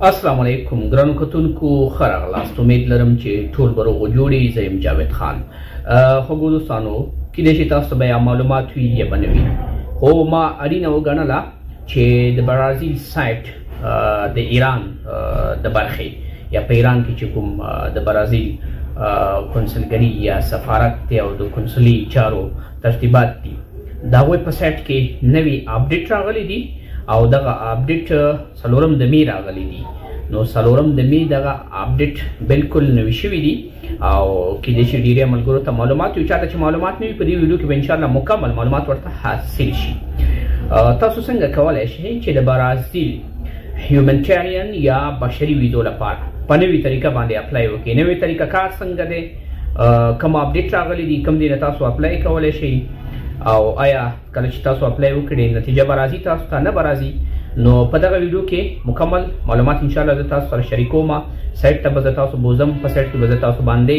السلام علیکم ګرانو کتونکو ښه راغلاست. امید لرم چې ټول به روغ جوړ. زه یم جاوید خان. خوږو دوستانو کیدای شي تاسو ته به یا معلومات وي یا به نه وي، خو ما اړینه وګڼله چې د برازیل سایټ د ایران د برخې یا په ایران کې چې کوم د برازیل کنسلګري یا سفارت دی او د کنسلي چارو ترتیبات دي، د هغوی په سایټ کې نوي اپډیټ راغلی دي او دغه اپډیټ څلورم د می راغلی دي. نو څلورم د می دغه اپډیټ بالکل نوي شوي دي او کیدای شي ډیری ملګرو ته معلومات وي. چاته چې معلومات نه وي په دې ویډیو کې به انشاءالله مکمل معلومات ورته حاصل شي. تاسو څنګه کولی شئ چې د برازیل هیومنټیرین یا بشري ویزو لپاره په نوې طریقه باندې اپلای وکړئ. نوې طریقه کار څنګه دی، کوم اپډیټ راغلی دي، کوم دی نه تاسو اپلای کولی شئ او آیا کله چې تاسو اپلای وکړئ نتیجه به راځي تاسو ته نه به راځي. نو په دغه ویډیو کې مکمل معلومات انشاءالله زه تاسو سره شریکوم. سایټ ته به زه تاسو بوزم، په سایټ کې به زه تاسو باندې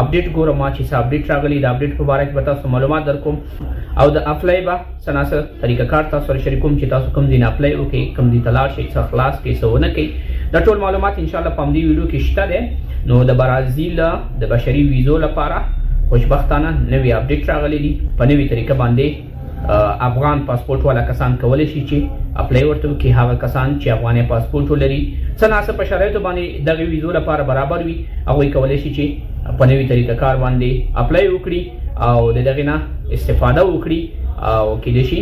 اپډیټ ګورم چې څه اپډیټ راغلی، د اپډیټ په باره کې به تاسو معلومات درکوم او د اپلای به څه ناڅه طریقه کار تاسو سره شریکوم چې تاسو کوم ځای نه اپلای وکړئ، کوم ځای ته لاړ شئ، څه خلاص کړئ، څه ونه کوئ. دا ټول معلومات انشاءالله په همدې ویډیو کې شته دی. نو د برازیل د بشري ویزو لپاره خوشبختانه نوی اپډیټ راغلی دي. په نوې طریقه باندې افغان پاسپورټ والا کسان کولی شي چې اپلای ورته وکړي. هغه کسان چې افغاني پاسپورټ ولري، څه ناڅه په شرایطو باندې دغه ویزو لپاره برابر وي، هغوی کولی شي چې په نوې طریقه کار باندې اپلای وکړي او د دغې نه استفاده وکړي او کیدای شي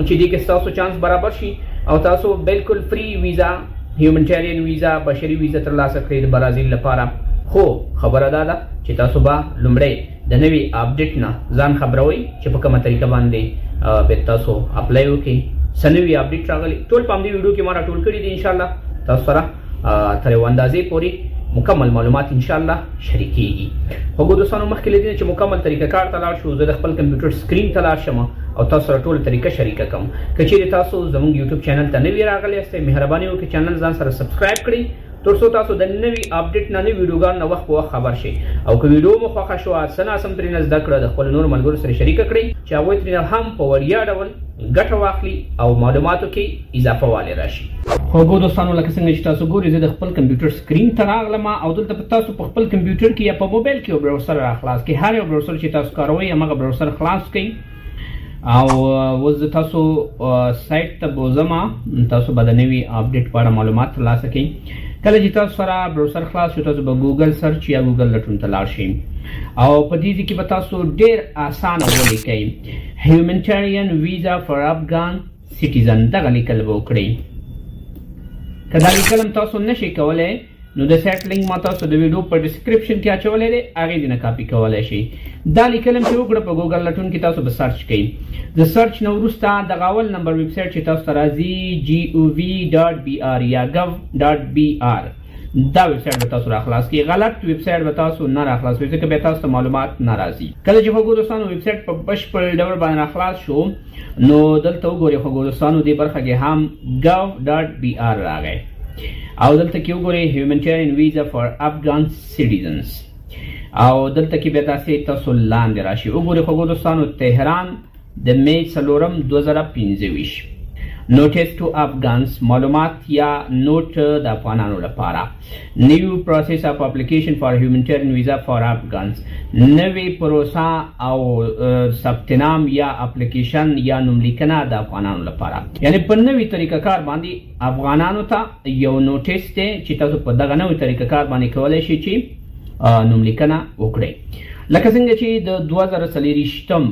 چې دې کې ستاسو چانس برابر شي او تاسو بالکل فری ویزا، هیومنټیرین ویزا، بشري ویزا ترلاسه کړئ د برازیل لپاره. خو خبره دا ده چې تاسو به لومړی د نوي اپډیټ نه ځان خبروئ چې په کومه طریقه باندې به تاسو اپلای وکړئ. څه نوي اپډیټ راغلی ټول په همدې ویډیو کې ما راټول کړي دي. انشاءالله تاسو سره تر یو اندازې پورې مکمل معلومات انشاءالله شریکېږي. خوږو دوستانو مخکې له دې چې مکمل طریقه کار ته لاړ شو، زه د خپل کمپیوټر سکرین ته لاړ شم او تاسو سره ټوله طریقه شریکه کوم. که چیرې تاسو زموږ یوټیوب چینل ته نوي راغلی یاستئ، مهرباني وکړئ چینل ځان سره سبسکرایب کړئ تر څو تاسو د نوي اپډیټ نه نوي ویډیوګانو نه وخت په وخت خبر شئ. او که ویډیو مو خوښه شوه، څه ناسم ترېنه زده کړه، د خپلو نورو ملګرو سره شریکه کړئ چې هغوی ترېنه هم په وړیا ډول ګټه واخلي او معلوماتو کې اضافه والی راشي. خوږو دوستانو لکه څنګه چې تاسو ګورئ، زه د خپل کمپیوټر سکرین ته راغلم او دلته به تاسو په خپل کمپیوټر کې یا په موبایل کې یو براوزر راخلاص کړئ. هر یو براوزر چې تاسو کاروئ همغه براوزر خلاص کړئ او اوس زه تاسو سایټ ته بوځم. تاسو به د نوي اپډیټ په اړه معلومات ترلاسه کړئ. کله چې تاسو سره براوزر خلاص شو، تاسو به ګوګل سرچ یا ګوګل لټون ته لاړ شئ او په دې کې به تاسو ډېر اسانه ولیکئ هیومنټیرین ویزا فار افغان سټیزن. دغه لیکل به وکړئ. که دا لیکل هم تاسو نشئ کولی نو د سایټ لینک ما تاسو د ویډیو په ډسکرپشن کې اچولی دی، هغې نه کاپي کولی شئ. دا لیکل هم چې وکړه په ګوګل لټون کې تاسو به سرچ کوئ. د سرچ نه وروسته دغه اول نمبر ویب سایټ چې تاسو ته راځي gov.br یا gov.br، دا ویب سایټ به تاسو راخلاص کړئ. غلط ویب سایټ به تاسو نه راخلاص کړئ ځکه بیا تاسو ته معلومات نه راځي. کله چې خوږو دوستانو ویب سایټ په بشپړ ډول باندې راخلاص شو نو دلته وګورئ خوږو دوستانو دې برخه کې هم gov.br راغی او دلته کې وګورئ هیومنټیرین ویزا فار افغان سټیزنز او دلته کې بیا داسې تاسو لاندې راشي. وګورئ خوږو دوستانو تهران د می 4 2025 نوټس ټو افغانز، معلومات یا نوٹ د افغانانو لپاره. نیو پروسیس اف اپلیکیشن فار هیومنټیرین ویزا فار افغانز، نوی پروسه او ثبت نام یا اپلیکیشن یا نوملیکنه د افغانانو لپاره. یعنی په نوې طریقه کار باندې افغانانو ته یو نوټس دی چې تاسو په دغه نوې طریقه کار باندې کولی شئ چې نوملیکنه وکړئ. لکه څنګه چې د 2024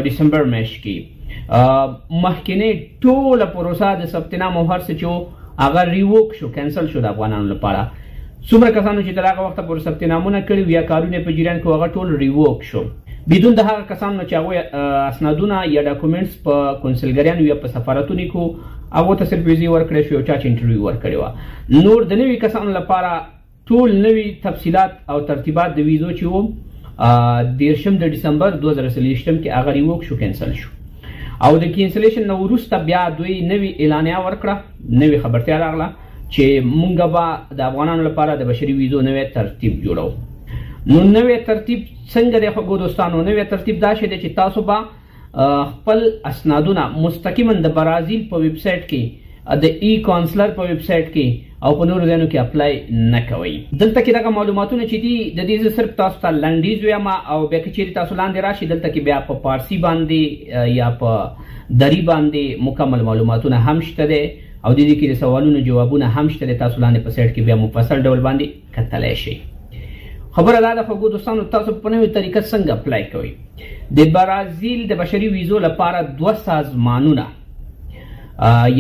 ډسمبر میاشت کې مخکینی ټوله پروسه د ثبت نام او هر څه چې هغه ریووک شو، کینسل شو د افغانانو لپاره. څومره کسانو چې تر هغه وخته پورې ثبت نامونه کړي یا کارونه په جریان کې هغه ټول ریووک شو بدون د هغه کسانو چې هغوی اسنادونه یا ډاکومنټس په کنسلګریانو یا په سفارتونو کې هغو ته صرف ویزې ورکړی شو، یو چا چې انټرویو ورکړې وه. نور د نوي کسانو لپاره ټول نوي تفصیلات او ترتیبات د ویزو چې وو 13 د ډسمبر 2023 کې هغه ریووک شو، کینسل شو او د کینسلیشن نه وروسته بیا دوی نوي اعلانیه ورکړه، نوي خبرتیا راغله چې مونږ به د افغانانو لپاره د بشري ویزو نوی ترتیب جوړو. نو نوی ترتیب څنګه دی خوږو دوستانو؟ نوی ترتیب دا شی دی چې تاسو به خپل اسنادونه مستقیما د برازیل په ویب سایټ کې د ای کونسلر په ویب سټ کې او په نورو ځایونو کې اپلای نه کوئ. دلته کې دغه معلوماتونه چې دي د دې زه صرف تاسو ته لنډیز وایم او بیا که چیرې تاسو لاندې راشي دلته کې بیا په فارسي باندې یا په دری باندې مکمل معلوماتونه هم شته دی او د دې کې د سوالونو جوابونه هم شته دی. تاسو لاندې په سایټ کې بیا مفصل ډول باندې کتلی شئ. خبره دا ده خوږو دوستانو تاسو په نوې طریقه څنګه اپلای کوئ. د برازیل د بشري ویزو لپاره 2 سازمانونه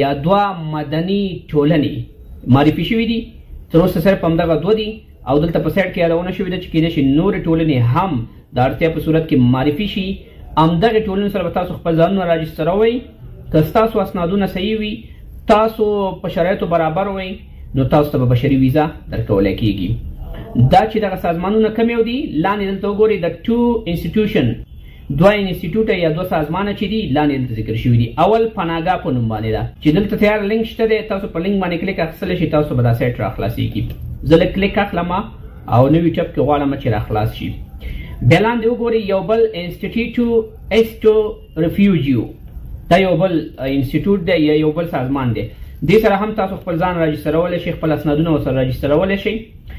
یا 2 مدني ټولنې معرفي شوي دي. تر اوسه صرف همدغه 2 دي او دلته په سایټ کې یادونه شوې ده چې کیدای شي نورې ټولنې هم د اړتیا په صورت کې معرفي شي. همدغې ټولنو سره به تاسو خپل ځانونه راجستروئ. که ستاسو اسنادونه صحیح وي، تاسو په شرایطو برابر وئ، نو تاسو ته به بشري ویزا درکولی کیږي. دا چې دغه سازمانونه کوم یو دي لاندې دلته وګورئ د 2 انسټیټیوشن 2 انسټیټیوټه یا 2 سازمانه چې دي لاندې دلته ذکر شوي دي. اول پناهګاه په نوم باندې ده چې دلته تیار لینک شته دی. تاسو په لینک باندې کلیک اخیستلی شئ، تاسو به دا سایټ راخلاصېږي. زه لږ کلیک اخلم او نوي ټپ کې غواړم چې راخلاص شي. بیا لاندې وګورئ یو بل انسټیټیوټو ایسټو ریفیوجیو، دا یو بل انسټیټیوټ دی یا یو بل سازمان دی. دې سره هم تاسو خپل ځان راجسترولی شئ، خپل اسنادونه ورسره راجسترولی شئ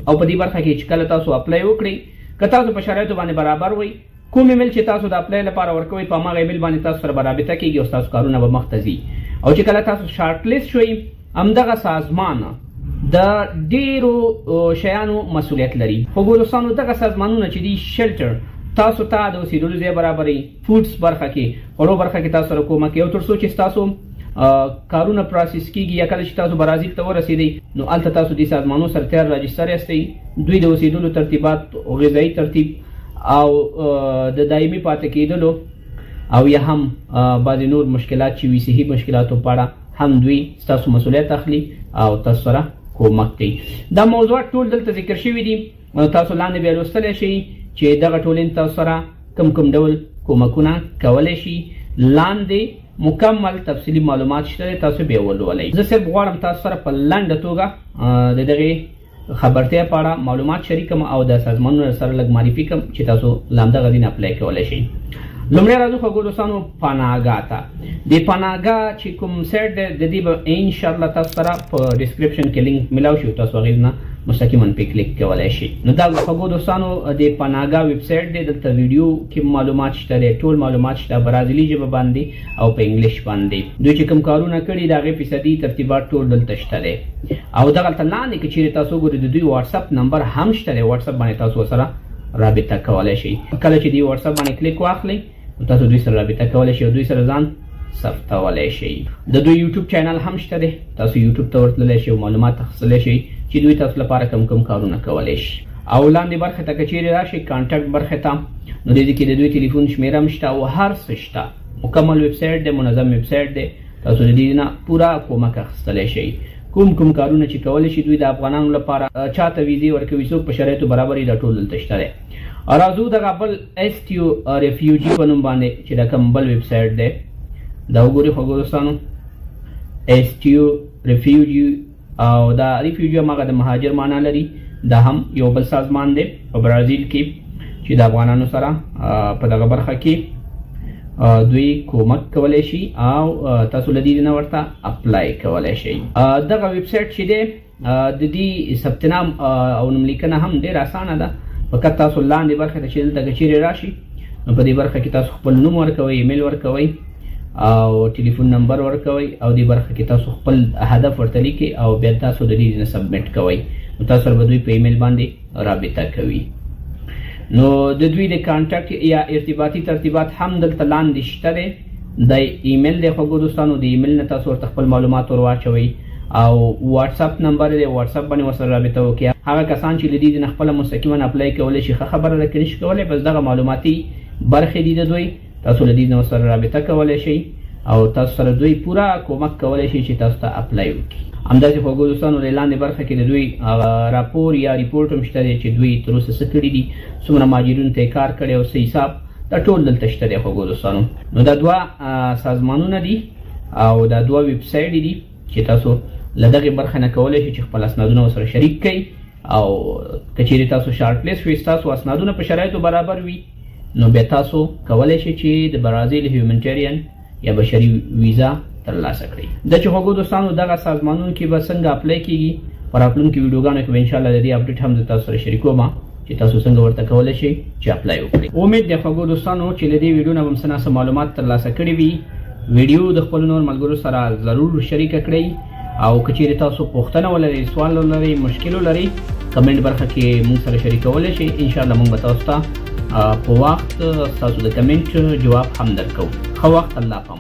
او په دې برخه کې چې کله تاسو اپلای وکړئ، که تاسو په شرایطو باندې برابر وئ، کوم ایمیل چې تاسو د اپلای لپاره ورکوئ په هماغه ایمیل باندې تاسو سره به رابطه کیږي او ستاسو کارونه به مخته ځي. او چې کله تاسو شارټ لیست شوئ، همدغه سازمان د ډیرو شیانو مسؤلیت لري. خوږو دوستانو دغه سازمانونه چې دي شلټر تاسو ته د اوسېدلو ځای برابروي، فوډس برخه کې، خوړو برخه کې تاسو سره کومک کوي او تر څو چې ستاسو کارونه پروسس کیږي یا کله چې تاسو برازیل ته ورسېدئ نو هلته تاسو دې سازمانونو سره تیار راجستر یاستئ. دوی د اوسېدلو ترتیبات، غذایي ترتیب او د دایمي پاتې کېدلو او یا هم بعضې نور مشکلات چې وي صحي مشکلاتو په اړه هم دوی ستاسو مسؤلیت اخلي او تاسو سره کومک کوي. دا موضوعات ټول دلته ذکر شوي دي. تاسو لاندې بیا لوستلی شئ چې دغه ټولنې تاسو سره کوم ډول کومکونه کولی شي. لاندې مکمل تفصیلي معلومات شته، تاسو بیا ولولئ. زه صرف غواړم تاسو سره په لنډه توګه د دغې خبرتیا په اړه معلومات شریکم او د سازمانونو سره لږ معرفي کړم چې تاسو له همدغه ځای نه اپلای کولی شئ. لومړی راځو خوږو دوستانو پناهګاه ته. د پناهګاه چې کوم سایټ دی د دې به انشاءالله تاسو سره په ډسکرپشن کې لینک میلاو شي، تاسو هغې نه مستقیما پې کلیک کولی شئ. نو دا خوږو دوستانو د پناهګاه ویب سایټ دی. دلته ویډیو کې معلومات شته دی، ټول معلومات شته برازیلي ژبه باندې او په انګلیش باندې. دوی چې کوم کارونه کړي د هغې فیصدي ترتیبات ټول دلته شته دی. او دغلته لاندې که چیرې تاسو وګورئ د دوی واتساپ نمبر هم شته دی. واتساپ باندې تاسو ورسره رابطه کولی شئ. کله چې دوی واتساپ باندې کلیک واخلئ نو تاسو دوی سره رابطه کولی شئ او دوی سره ځان ثبتولی شئ. د دوی یوټیوب چینل هم شته دی. تاسو یوټیوب ته ورتللی شئ او معلومات اخیستلی شئ چې دوی تاسو لپاره کوم کارونه کولی شي. او لاندې برخې ته که چیرې راشئ کانټاکټ برخې ته نو د دې کې د دوی تلیفون شمیره هم شته او هر څه شته. مکمل ویب سایټ دی، منظم ویب سایټ دی. تاسو د دې نه پوره کومک اخیستلی شئ. کوم کارونه چې کولی شي دوی د افغانانو لپاره چاته ویزې ورکوي، څوک په شرایطو برابر دا ټول دلته شته دی. راځو دغه بل ایسټیو ریفیوجي په نوم باندې چې دا کوم بل ویب سایټ دی دا وګورئ خوږو دوستانو. ایسټیو ریفیوجي او دا ریفیوجي هماغه د مهاجر معنا لري. دا هم یو بل سازمان دی په برازیل کې چې د افغانانو سره په دغه برخه کې دوی کومک کولی شي او تاسو له دې نه ورته اپلای کولی شئ. دغه ویب سایټ چې دی د دې ثبت نام او نوملیکنه هم ډېره اسانه ده. فقط تاسو لاندې برخه ته چې دلته که چیرې راشي نو په دې برخه کې تاسو خپل نوم ورکوئ، ایمیل ورکوئ او ټلیفون نمبر ورکوئ او دې برخه کې تاسو خپل هدف ورته لیکئ او بیا تاسو د دې نه سبمیټ کوئ. نو تاسو سره به دوی په ایمیل باندې رابطه کوي. نو د دوی د کانټاکټ یا ارتباطي ترتیبات هم دلته لاندې شته دی. د ایمیل دی خوږو دوستانو، د ایمیل نه تاسو ورته خپل معلومات ور واچوئ او واتساپ نمبر دی، واتساپ باندې ورسره رابطه وکړئ. هغه کسان چې له دې نه خپله مستقیما اپلای کولی شي ښه خبره ده، که نشي کولی بس دغه معلوماتي برخې دي د دوی، تاسو له دې نه ورسره رابطه کولی شئ او تاسو سره دوی پوره کومک کولی شي چې تاسو ته اپلای وکړي. همداسې خوږو دوستانو د لاندې برخه کې د دوی راپور یا ریپورټ هم شته دی چې دوی تر اوسه څه کړي دي، څومره مهاجرینو ته یې کار کړی او څه حساب، دا ټول دلته شته دی خوږو دوستانو. نو دا 2 سازمانونه دي او دا 2 ویب سایټ دي چې تاسو له دغې برخې نه کولی شئ چې خپل اسنادونه ورسره شریک کړئ او که چیرې تاسو شارټ لیست وي، ستاسو اسنادونه په شرایطو برابر وي، نو بیا تاسو کولی شئ چې د برازیل هیومنټیرین یا بشري ویزا ترلاسه کړئ. د چې هغو دوستانو دغه سازمانونو کې به څنګه اپلای کیږي پر راتلونکو ویډیوګانو کې به انشاءالله د دې اپډیټ هم د تاسو سره شریکوم چې تاسو څنګه ورته کولی شئ چې اپلای وکړئ. امید دی هغو دوستانو چې له دې ویډیو نه به څه ناڅه معلومات ترلاسه کړي وي. ویډیو د خپلو نور ملګرو سره ضرور شریکه کړئ او که چیرې تاسو پوښتنه ولرئ، سوال ولرئ، مشکل ولرئ، کمنټ برخه کې موږ سره شریکولی شئ. انشاءالله موږ به تاسو ته په وخت ستاسو د کمنټ جواب هم درکوو. ښه وخت، الله پامان.